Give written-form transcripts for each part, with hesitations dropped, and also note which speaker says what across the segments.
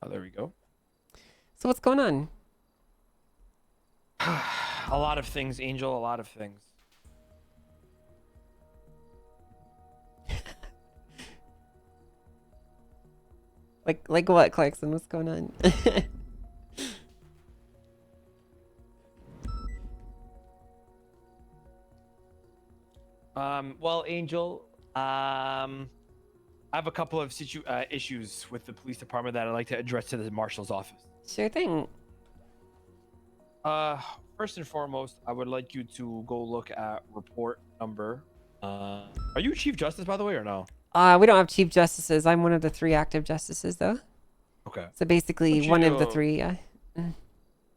Speaker 1: Oh, there we go.
Speaker 2: So what's going on?
Speaker 1: A lot of things, Angel. A lot of things.
Speaker 2: Like what, Clarkson? What's going on?
Speaker 1: Well, Angel, I have a couple of issues with the police department that I'd like to address to the marshal's office.
Speaker 2: Sure thing.
Speaker 1: Uh, First and foremost, I would like you to go look at report number. Are you Chief Justice, by the way, or no?
Speaker 2: We don't have chief justices. I'm one of the 3 active justices, though.
Speaker 1: Okay.
Speaker 2: So basically,
Speaker 1: Why don't you,
Speaker 2: one of the 3. Yeah.
Speaker 1: why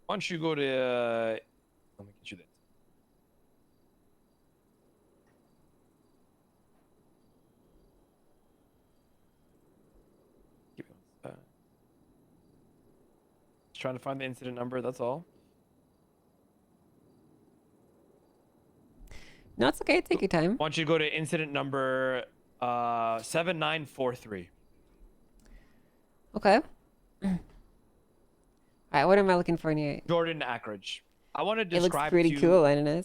Speaker 1: don't you go to? Let me get you this. Give me just trying to find the incident number. That's all.
Speaker 2: No, it's okay. Take your time.
Speaker 1: Why don't you go to incident number 7943.
Speaker 2: Okay. All right. What am I looking for in here?
Speaker 1: Jordan Ackridge. I want to
Speaker 2: It looks
Speaker 1: describe to
Speaker 2: pretty
Speaker 1: you
Speaker 2: cool, I don't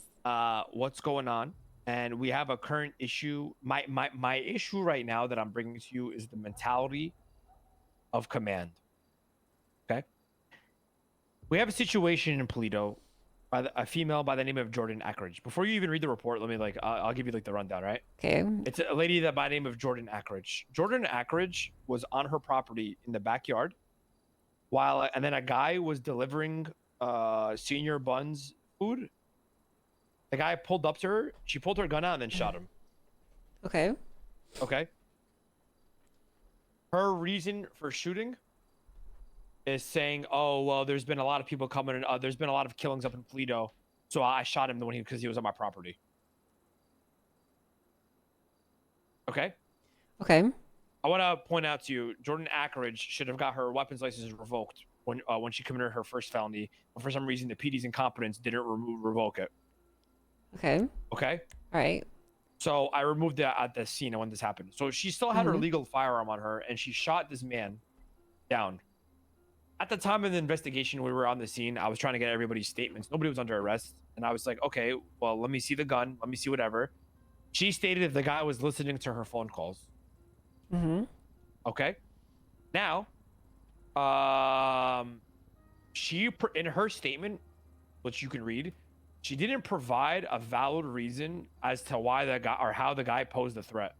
Speaker 1: what's going on, and we have a current issue. My issue right now that I'm bringing to you is the mentality of command. Okay, we have a situation in Polito by a female by the name of Jordan Ackridge. Before you even read the report, let me I'll give you like the rundown, right?
Speaker 2: Okay.
Speaker 1: It's a lady that by the name of Jordan Ackridge. Jordan Ackridge was on her property in the backyard while and then a guy was delivering senior buns food. The guy pulled up to her, she pulled her gun out and then shot him.
Speaker 2: Okay.
Speaker 1: Okay. Her reason for shooting is saying, "Oh well, there's been a lot of people coming, and there's been a lot of killings up in Toledo, so I shot him because he was on my property." Okay.
Speaker 2: Okay.
Speaker 1: I want to point out to you, Jordan Ackridge should have got her weapons license revoked when she committed her first felony, but for some reason the PD's incompetence didn't revoke it.
Speaker 2: Okay.
Speaker 1: Okay.
Speaker 2: All right.
Speaker 1: So I removed that at the scene when this happened. So she still had her legal firearm on her, and she shot this man down. At the time of the investigation, we were on the scene. I was trying to get everybody's statements. Nobody was under arrest, and I was like, "Okay, well, let me see the gun. Let me see whatever." She stated that the guy was listening to her phone calls. Okay. Now, she in her statement, which you can read, she didn't provide a valid reason as to why the guy or how the guy posed the threat.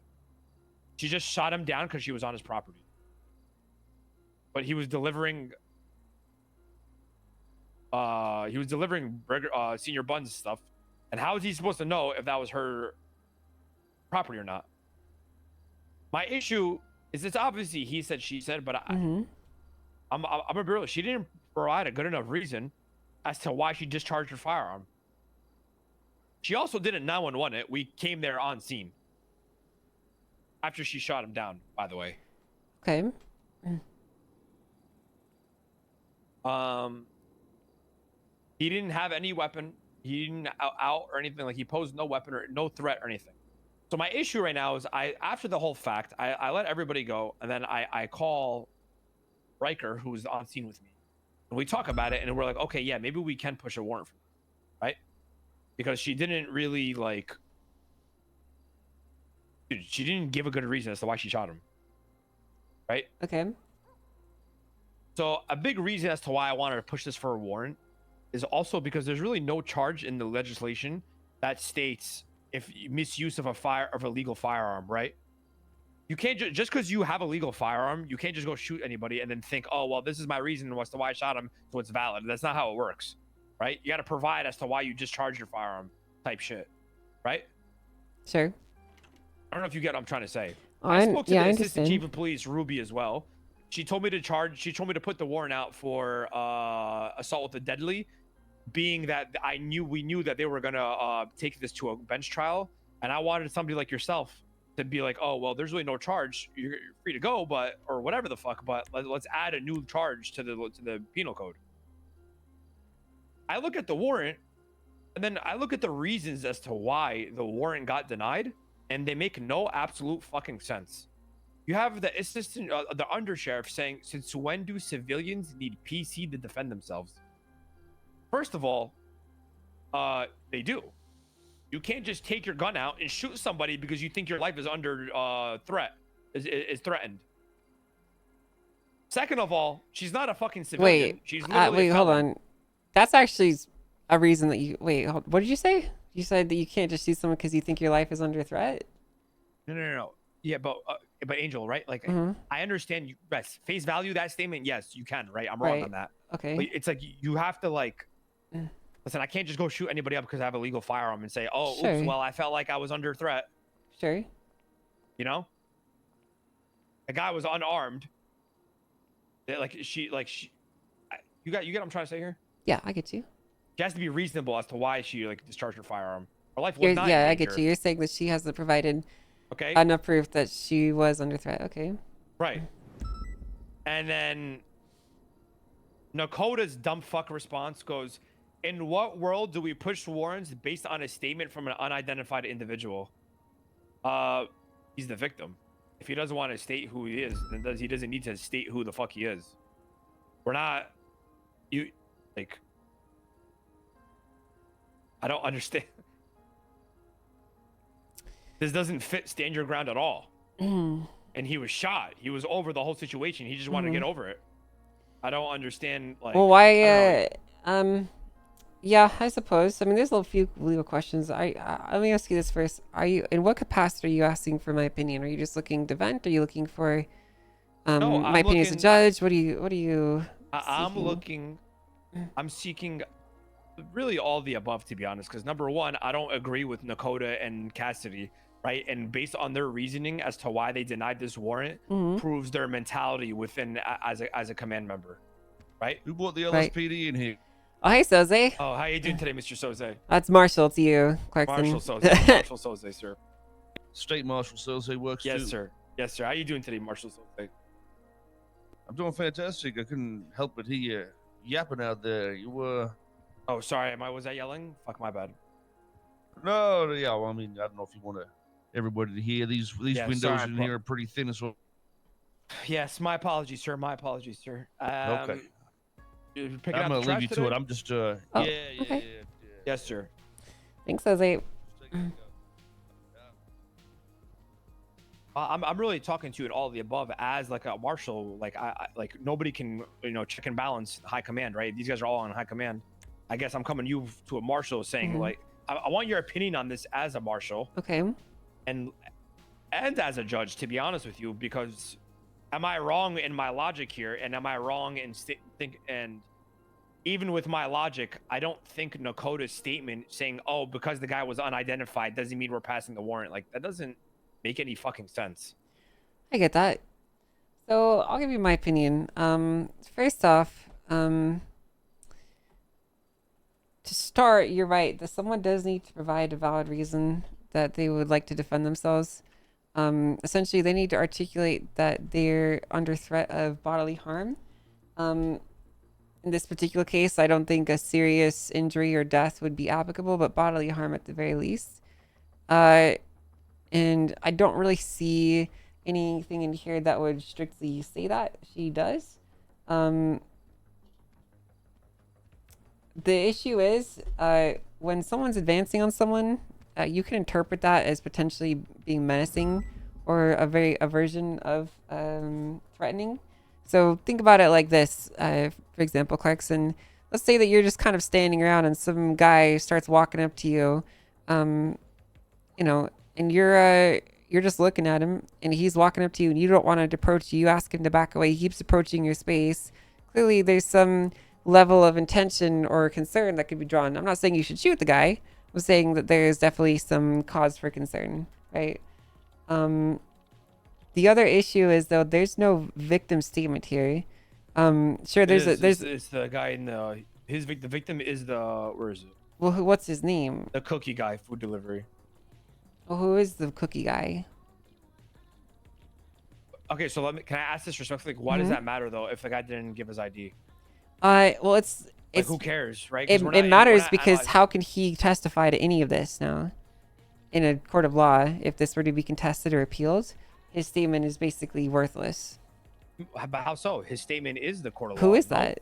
Speaker 1: She just shot him down because she was on his property. But he was delivering senior buns stuff. And how is he supposed to know if that was her property or not? My issue is it's obviously he said, she said, but I'm a real. She didn't provide a good enough reason as to why she discharged her firearm. She also didn't 911 it. We came there on scene after she shot him down, by the way.
Speaker 2: Okay.
Speaker 1: He didn't have any weapon. He didn't out or anything. Like he posed no weapon or no threat or anything. So my issue right now is after the whole fact, I let everybody go, and then I call Riker, who was on scene with me, and we talk about it, and we're like, okay, yeah, maybe we can push a warrant for this, right? Because she didn't really dude, she didn't give a good reason as to why she shot him, right?
Speaker 2: Okay.
Speaker 1: So a big reason as to why I wanted to push this for a warrant is also because there's really no charge in the legislation that states if misuse of a legal firearm, right? You can't just because you have a legal firearm, you can't just go shoot anybody and then think, oh well, this is my reason as to why I shot him, so it's valid. That's not how it works, right? You got to provide as to why you discharge your firearm, type shit, right?
Speaker 2: Sure.
Speaker 1: I don't know if you get what I'm trying to say.
Speaker 2: Oh,
Speaker 1: I spoke to
Speaker 2: yeah,
Speaker 1: the
Speaker 2: I
Speaker 1: assistant
Speaker 2: understand.
Speaker 1: chief of police, Ruby, as well. She told me to put the warrant out for assault with a deadly, being that we knew that they were gonna take this to a bench trial, and I wanted somebody like yourself to be like, oh well, there's really no charge, you're free to go, but or whatever the fuck, but let's add a new charge to the penal code. I look at the warrant, and then I look at the reasons as to why the warrant got denied, and they make no absolute fucking sense. You have the assistant, the undersheriff saying, "Since when do civilians need PC to defend themselves?" First of all, they do. You can't just take your gun out and shoot somebody because you think your life is under threat, is threatened. Second of all, she's not a fucking civilian.
Speaker 2: Wait,
Speaker 1: She's literally
Speaker 2: wait,
Speaker 1: a
Speaker 2: hold
Speaker 1: felon.
Speaker 2: on. That's actually a reason that you wait. What did you say? You said that you can't just shoot someone because you think your life is under threat.
Speaker 1: No. Yeah, but Angel, right? Like,
Speaker 2: Mm-hmm.
Speaker 1: I understand you. Yes, face value that statement. Yes, you can. Right? I'm wrong
Speaker 2: Right.
Speaker 1: on that.
Speaker 2: Okay.
Speaker 1: But it's like you have to like.
Speaker 2: Mm.
Speaker 1: Listen, I can't just go shoot anybody up because I have a legal firearm and say, "Oh,
Speaker 2: Sure.
Speaker 1: oops, well, I felt like I was under threat."
Speaker 2: Sure.
Speaker 1: You know, the guy was unarmed. You get what I'm trying to say here?
Speaker 2: Yeah, I get you.
Speaker 1: She has to be reasonable as to why she like discharged her firearm. Her life was not.
Speaker 2: Yeah,
Speaker 1: in
Speaker 2: I get
Speaker 1: danger.
Speaker 2: you. You're saying that she hasn't provided
Speaker 1: Okay.
Speaker 2: enough proof that she was under threat. Okay.
Speaker 1: Right. And then Nakota's dumb fuck response goes, "In what world do we push warrants based on a statement from an unidentified individual?" He's the victim. If he doesn't want to state who he is, then he doesn't need to state who the fuck he is. We're not I don't understand. This doesn't fit stand your ground at all. And he was shot. He was over the whole situation. He just wanted to get over it. I don't understand. Like,
Speaker 2: well, why? Yeah, I suppose. I mean, there's a few legal questions. Let me ask you this first. In what capacity are you asking for my opinion? Are you just looking to vent? Are you looking for
Speaker 1: No,
Speaker 2: my opinion as a judge? What are you
Speaker 1: I'm seeking really all the above, to be honest, because number one, I don't agree with Nakota and Cassidy, right? And based on their reasoning as to why they denied this warrant, proves their mentality within as a command member, right?
Speaker 3: Who brought the LSPD in here?
Speaker 2: Oh, hey, Soze.
Speaker 1: Oh, how you doing today, Mr. Soze?
Speaker 2: That's Marshal to you, Clarkson.
Speaker 1: Marshal Soze. Marshal Soze, sir.
Speaker 3: State Marshal Soze works too.
Speaker 1: Yes, sir. Yes, sir. How you doing today, Marshal Soze?
Speaker 3: I'm doing fantastic. I couldn't help but hear you yapping out there. You were...
Speaker 1: Oh, sorry. Was I yelling? Fuck, my bad.
Speaker 3: No, yeah. Well, I mean, I don't know if you want everybody to hear. These windows
Speaker 1: sorry,
Speaker 3: in here are pretty thin as well.
Speaker 1: Yes, my apologies, sir. My apologies, sir.
Speaker 3: Okay.
Speaker 1: I'm
Speaker 3: I'm gonna leave you to it. I'm just
Speaker 2: okay.
Speaker 1: Yes, sir.
Speaker 2: Thanks, Soze.
Speaker 1: I'm really talking to you at all of the above as like a marshal. Like I like nobody can check and balance high command, right? These guys are all on high command. I guess I'm coming to a marshal saying like I want your opinion on this as a marshal.
Speaker 2: Okay.
Speaker 1: And as a judge, to be honest with you, because am I wrong in my logic here? And am I wrong in and even with my logic, I don't think Nakota's statement saying, "Oh, because the guy was unidentified doesn't mean we're passing the warrant." Like that doesn't make any fucking sense.
Speaker 2: I get that. So I'll give you my opinion. First off, to start, you're right that someone does need to provide a valid reason that they would like to defend themselves. Essentially, they need to articulate that they're under threat of bodily harm. In this particular case, I don't think a serious injury or death would be applicable, but bodily harm at the very least. And I don't really see anything in here that would strictly say that. She does. The issue is when someone's advancing on someone, you can interpret that as potentially being menacing or a version of threatening. So think about it like this. For example, Clarkson, let's say that you're just kind of standing around and some guy starts walking up to you, and you're just looking at him and he's walking up to you and you don't want to approach you. You ask him to back away. He keeps approaching your space. Clearly there's some level of intention or concern that could be drawn. I'm not saying you should shoot the guy. I'm saying that there's definitely some cause for concern, right? The other issue is though there's no victim statement here. Sure,
Speaker 1: it's the guy in the victim is where is it?
Speaker 2: Well, what's his name?
Speaker 1: The cookie guy, food delivery.
Speaker 2: Well, who is the cookie guy?
Speaker 1: Okay, so can I ask this respectfully? Like, why does that matter though if the guy didn't give his ID?
Speaker 2: Well, it's
Speaker 1: who cares, right?
Speaker 2: It matters because how can he testify to any of this now in a court of law if this were to be contested or appealed? his statement is basically worthless.
Speaker 1: But how so? His statement is the court of law.
Speaker 2: Who is
Speaker 1: no?
Speaker 2: that?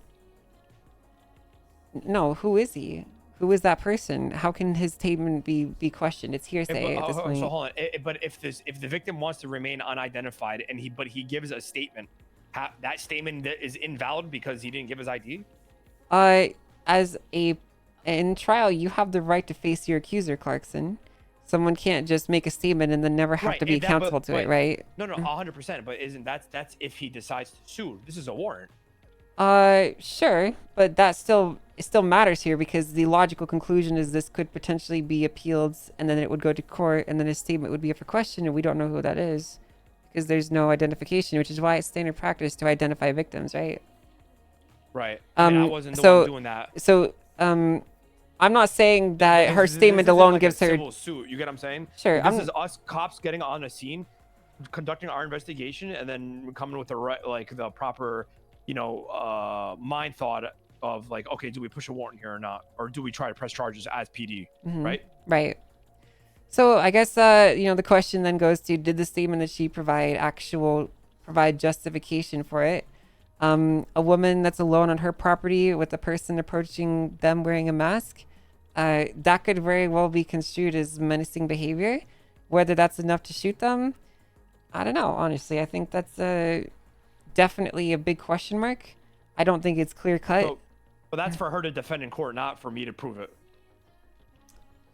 Speaker 2: No, who is he? Who is that person? How can his statement be questioned? It's hearsay at this point.
Speaker 1: So hold on. But if the victim wants to remain unidentified and he gives a statement, that statement is invalid because he didn't give his ID.
Speaker 2: In trial, you have the right to face your accuser, Clarkson. Someone can't just make a statement and then never have to be accountable to it, right?
Speaker 1: No, 100%. But that's if he decides to sue. This is a warrant.
Speaker 2: Sure, but it still matters here because the logical conclusion is this could potentially be appealed and then it would go to court and then his statement would be up for question and we don't know who that is because there's no identification, which is why it's standard practice to identify victims, right?
Speaker 1: Right. I mean, I wasn't the one doing that.
Speaker 2: So, I'm not saying that her statement alone
Speaker 1: like
Speaker 2: gives
Speaker 1: a
Speaker 2: her
Speaker 1: civil suit. You get what I'm saying?
Speaker 2: Sure.
Speaker 1: This is us cops getting on a scene, conducting our investigation, and then coming with the proper, mind thought of like, okay, do we push a warrant here or not, or do we try to press charges as PD, right?
Speaker 2: Right. So I guess the question then goes to: did the statement that she provide justification for it? A woman that's alone on her property with a person approaching them wearing a mask, that could very well be construed as menacing behavior. Whether that's enough to shoot them, I don't know. Honestly, I think that's definitely a big question mark. I don't think it's clear cut.
Speaker 1: But that's for her to defend in court, not for me to prove it.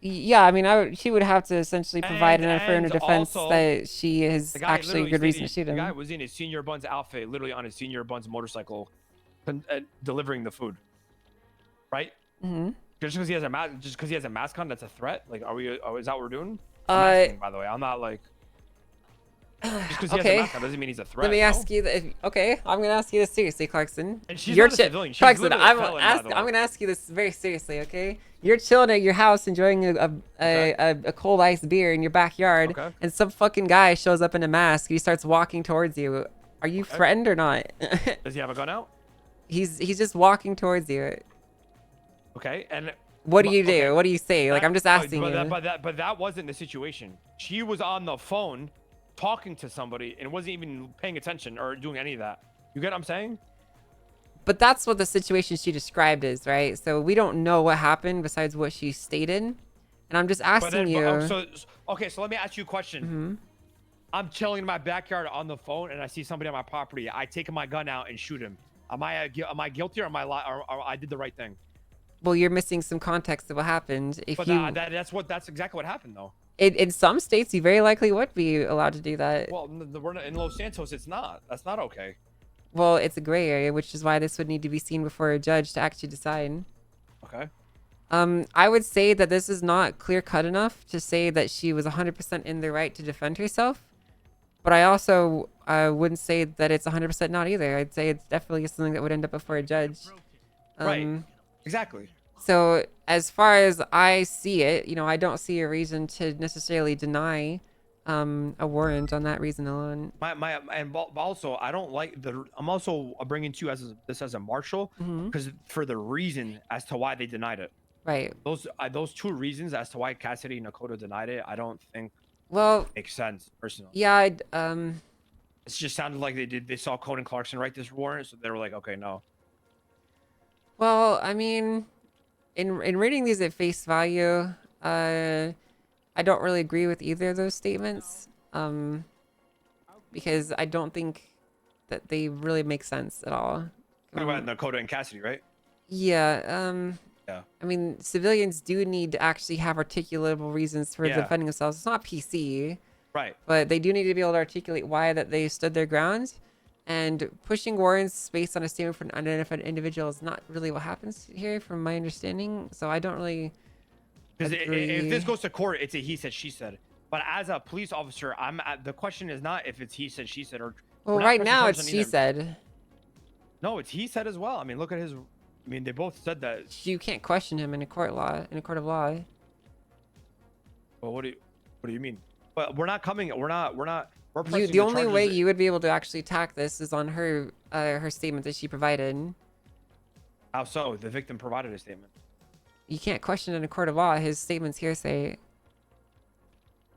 Speaker 2: Yeah, I mean, she would have to essentially provide an affirmative defense that she has actually a good reason to shoot him.
Speaker 1: The guy was in his Senior Buns outfit, literally on his Senior Buns motorcycle, delivering the food. Right? Mm-hmm. Just because he has a mask on, that's a threat. Like, is that what we're doing? By the way, I'm not like. Just because he has a mask on doesn't mean he's a threat.
Speaker 2: Let me ask you. I'm gonna ask you this seriously, Clarkson.
Speaker 1: And she's not a civilian. She's
Speaker 2: Clarkson, I'm
Speaker 1: felon,
Speaker 2: gonna ask you this very seriously, okay? You're chilling at your house enjoying a cold ice beer in your backyard, and some fucking guy shows up in a mask. He starts walking towards you. Are you threatened or not?
Speaker 1: Does he have a gun out?
Speaker 2: He's just walking towards you.
Speaker 1: Okay, and
Speaker 2: what do you do? Okay. What do you say? Like, I'm just asking you.
Speaker 1: But that wasn't the situation. She was on the phone talking to somebody and wasn't even paying attention or doing any of that. You get what I'm saying?
Speaker 2: But that's what the situation she described is, right? So we don't know what happened besides what she stated. And I'm just asking you.
Speaker 1: So let me ask you a question. Mm-hmm. I'm chilling in my backyard on the phone and I see somebody on my property. I take my gun out and shoot him. Am I guilty or am or I did the right thing?
Speaker 2: Well, you're missing some context of what happened.
Speaker 1: That's exactly what happened though.
Speaker 2: In some states, you very likely would be allowed to do that.
Speaker 1: Well, we're not, in Los Santos, it's not. That's not okay.
Speaker 2: Well, it's a gray area, which is why this would need to be seen before a judge to actually decide.
Speaker 1: Okay.
Speaker 2: I would say that this is not clear-cut enough to say that she was 100% in the right to defend herself. But I also wouldn't say that it's 100% not either. I'd say it's definitely something that would end up before a judge.
Speaker 1: Right. Exactly.
Speaker 2: So as far as I see it, I don't see a reason to necessarily deny a warrant on that reason alone.
Speaker 1: And also I don't like I'm also bringing to you this as a marshal because for the reason as to why they denied it.
Speaker 2: Right.
Speaker 1: Those two reasons as to why Cassidy and Nakota denied it, I don't think makes sense personally.
Speaker 2: Yeah.
Speaker 1: It just sounded like they saw Conan Clarkson write this warrant, so they were like, okay, no.
Speaker 2: Well, I mean, in reading these at face value, I don't really agree with either of those statements, because I don't think that they really make sense at all.
Speaker 1: What about Nakota and Cassidy, right?
Speaker 2: Yeah.
Speaker 1: Yeah.
Speaker 2: I mean, civilians do need to actually have articulable reasons for defending themselves. It's not PC.
Speaker 1: Right.
Speaker 2: But they do need to be able to articulate why that they stood their ground. And pushing warrants based on a statement for an unidentified individual is not really what happens here, from my understanding. So I don't really.
Speaker 1: Because if this goes to court, it's a he said, she said. But as a police officer, the question is not if it's he said, she said, or.
Speaker 2: Well, right now it's she said.
Speaker 1: No, it's he said as well. I mean, look at his. I mean, they both said that.
Speaker 2: You can't question him in a court of law.
Speaker 1: Well, what do you mean? But we're not coming. We're not.
Speaker 2: The only way you would be able to actually attack this is on her statement that she provided.
Speaker 1: How so? The victim provided a statement.
Speaker 2: You can't question in a court of law. His statement's hearsay.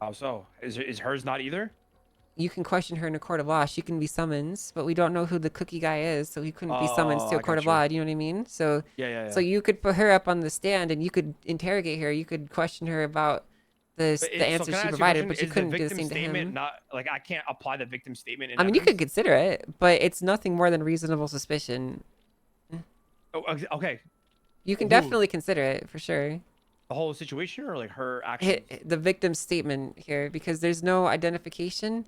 Speaker 1: How so? Is hers not either?
Speaker 2: you can question her in a court of law. She can be summoned, but we don't know who the cookie guy is, so he couldn't be summoned to a
Speaker 1: I
Speaker 2: court
Speaker 1: got
Speaker 2: of
Speaker 1: you.
Speaker 2: law. Do you know what I mean? So,
Speaker 1: Yeah.
Speaker 2: so you could put her up on the stand and you could interrogate her. You could question her about the
Speaker 1: But
Speaker 2: the
Speaker 1: so
Speaker 2: answers
Speaker 1: can I
Speaker 2: she
Speaker 1: ask you a
Speaker 2: provided,
Speaker 1: question?
Speaker 2: but you
Speaker 1: Is the
Speaker 2: couldn't do the
Speaker 1: victim
Speaker 2: same to
Speaker 1: statement
Speaker 2: him.
Speaker 1: not like I can't apply the victim statement in
Speaker 2: I mean, you could
Speaker 1: evidence?
Speaker 2: consider it, but it's nothing more than reasonable suspicion.
Speaker 1: Oh, okay.
Speaker 2: You can
Speaker 1: Who?
Speaker 2: definitely consider it for sure.
Speaker 1: The whole situation or like her actions?
Speaker 2: The victim's statement here, because there's no identification.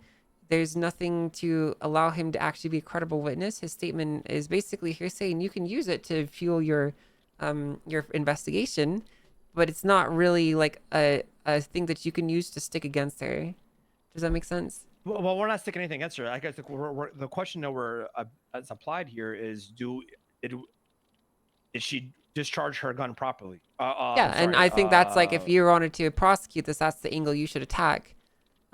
Speaker 2: There's nothing to allow him to actually be a credible witness. His statement is basically hearsay, and you can use it to fuel your investigation, but it's not really like a thing that you can use to stick against her. Does that make sense?
Speaker 1: Well, we're not sticking anything against her. I guess the question that we're that's applied here is did she discharge her gun properly?
Speaker 2: Yeah, and
Speaker 1: Sorry.
Speaker 2: I think that's like if you wanted to prosecute this, that's the angle you should attack.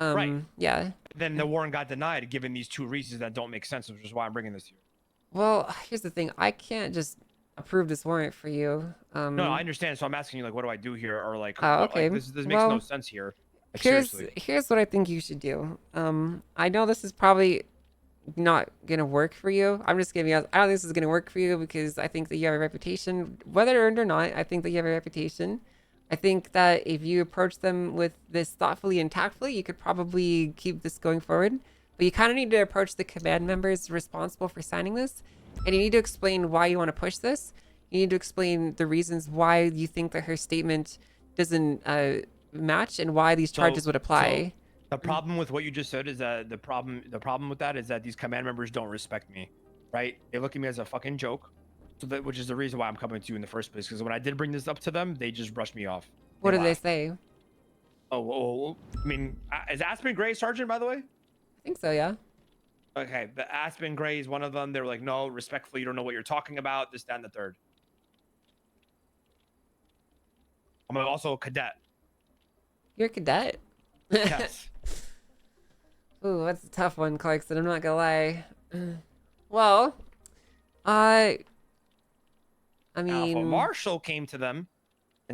Speaker 1: Right.
Speaker 2: Yeah.
Speaker 1: Then the warrant got denied given these two reasons that don't make sense, which is why I'm bringing this here.
Speaker 2: Well, here's the thing. I can't just approve this warrant for you.
Speaker 1: No, I understand. So I'm asking you, like, what do I do here, or like,
Speaker 2: Oh,
Speaker 1: what,
Speaker 2: okay.
Speaker 1: like this makes no
Speaker 2: Well,
Speaker 1: sense here. Like,
Speaker 2: here's
Speaker 1: seriously.
Speaker 2: here's what I think you should do. I know this is probably not gonna work for you. I'm just gonna be honest. I don't think this is gonna work for you because I think that you have a reputation, whether earned or not. I think that you have a reputation. I think that if you approach them with this thoughtfully and tactfully, you could probably keep this going forward. But you kind of need to approach the command members responsible for signing this, and you need to explain why you want to push this. You need to explain the reasons why you think that her statement doesn't match and why these charges would apply.
Speaker 1: The problem with what you just said is that the problem with that is that these command members don't respect me, right? They look at me as a fucking joke. So that, which is the reason why I'm coming to you in the first place. Because when I did bring this up to them, they just brushed me off.
Speaker 2: What did they
Speaker 1: laughed.
Speaker 2: say?
Speaker 1: I mean, is Aspen Gray Sergeant, by the way?
Speaker 2: I think so, yeah.
Speaker 1: Okay, the Aspen Gray is one of them. They were like, no, respectfully, you don't know what you're talking about. This, that, and the third. I'm also a cadet.
Speaker 2: You're a cadet?
Speaker 1: Yes.
Speaker 2: Ooh, that's a tough one, Clarkson. I'm not gonna lie. Well, I
Speaker 1: Now, if a
Speaker 2: mean,
Speaker 1: marshal came to them